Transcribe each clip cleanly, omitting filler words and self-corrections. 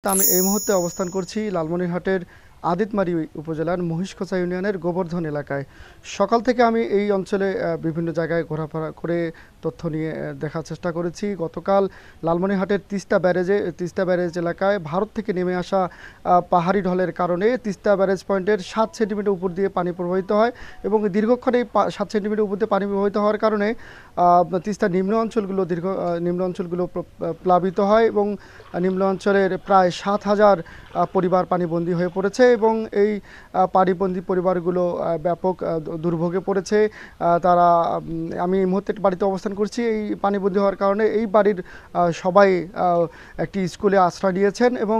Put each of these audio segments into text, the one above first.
আমি এই মুহূর্তে অবস্থান করছি লালমনিরহাটের আদিতমারি উপজেলার মহিষখোসা ইউনিয়নের গোবর্ধন এলাকায়। সকাল থেকে আমি এই অঞ্চলে বিভিন্ন জায়গায় ঘোরাফেরা করে তথ্য নিয়ে দেখার চেষ্টা করেছি। গতকাল লালমনিরহাটের তিস্তা ব্যারেজ এলাকায় ভারত থেকে নেমে আসা পাহাড়ি ঢলের কারণে তিস্তা ব্যারেজ পয়েন্টের 7 সেন্টিমিটার উপর দিয়ে পানি প্রবাহিত হয় এবং দীর্ঘক্ষণ এই 7 সেন্টিমিটার উপর দিয়ে পানি প্রবাহিত হওয়ার কারণে তিস্তার নিম্ন অঞ্চলগুলো প্লাবিত হয় এবং নিম্ন অঞ্চলের প্রায় 7,000 পরিবার পানিবন্দী হয়ে পড়েছে এবং এই পানিবন্দী পরিবারগুলো ব্যাপক দুর্ভোগে পড়েছে। তারা আমি এই মুহূর্তে বাড়িতে অবস্থান করছি। এই পানিবন্দী হওয়ার কারণে এই বাড়ির সবাই একটি স্কুলে আশ্রয় নিয়েছেন এবং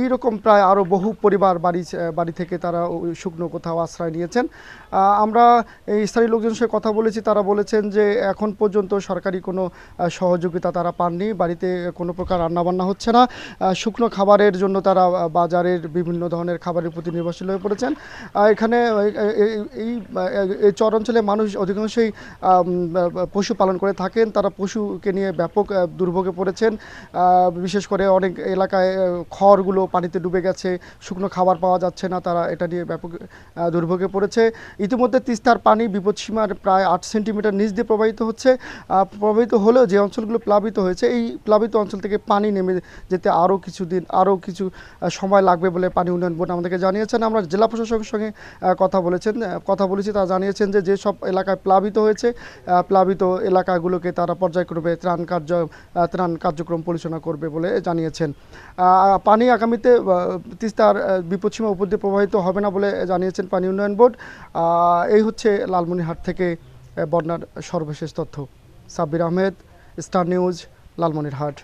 এই রকম প্রায় আরও বহু পরিবার বাড়ি থেকে তারা শুকনো কোথাও আশ্রয় নিয়েছেন। আমরা এই স্থানীয় লোকজনের সঙ্গে কথা বলেছি। তারা বলেছেন যে এখন পর্যন্ত সরকারি কোনো সহযোগিতা তারা পাননি। বাড়িতে কোনো প্রকার রান্নাবান্না হচ্ছে না। শুকনো খাবারের জন্য তারা বাজারের বিভিন্ন ধরনের খাবারের প্রতি নির্ভরশীল হয়ে পড়েছেন। এখানে এই চর অঞ্চলে মানুষ অধিকাংশই পশুপালন করে থাকেন। তারা পশুকে নিয়ে ব্যাপক দুর্ভোগে পড়েছেন। বিশেষ করে অনেক এলাকায় খড়গুলো পানিতে ডুবে গেছে, শুকনো খাবার পাওয়া যাচ্ছে না। তারা এটা নিয়ে ব্যাপক দুর্ভোগে পড়েছে। ইতিমধ্যে তিস্তার পানি বিপদসীমার প্রায় 8 সেন্টিমিটার নিচ দিয়ে প্রবাহিত হলেও যে অঞ্চলগুলো প্লাবিত হয়েছে, এই প্লাবিত অঞ্চল থেকে পানি নেমে যেতে আরও কিছু সময় লাগবে বলে পানি উন্নয়ন বোর্ড আমাদেরকে জানিয়েছেন। আমরা জেলা প্রশাসকের সঙ্গে কথা বলেছি। তারা জানিয়েছেন যে যেসব এলাকায় প্লাবিত হয়েছে, প্লাবিত এলাকাগুলোকে তারা পর্যায়ক্রমে ত্রাণ কার্যক্রম পরিচালনা করবে বলে জানিয়েছেন। পানি আগামীতে তিস্তার বিপদসীমা উপর দিয়ে প্রবাহিত হবে না বলে জানিয়েছেন পানি উন্নয়ন বোর্ড। এই হচ্ছে লালমনিরহাট থেকে বন্যার সর্বশেষ তথ্য। Sabbir Ahmed, star news, Lalmonirhat.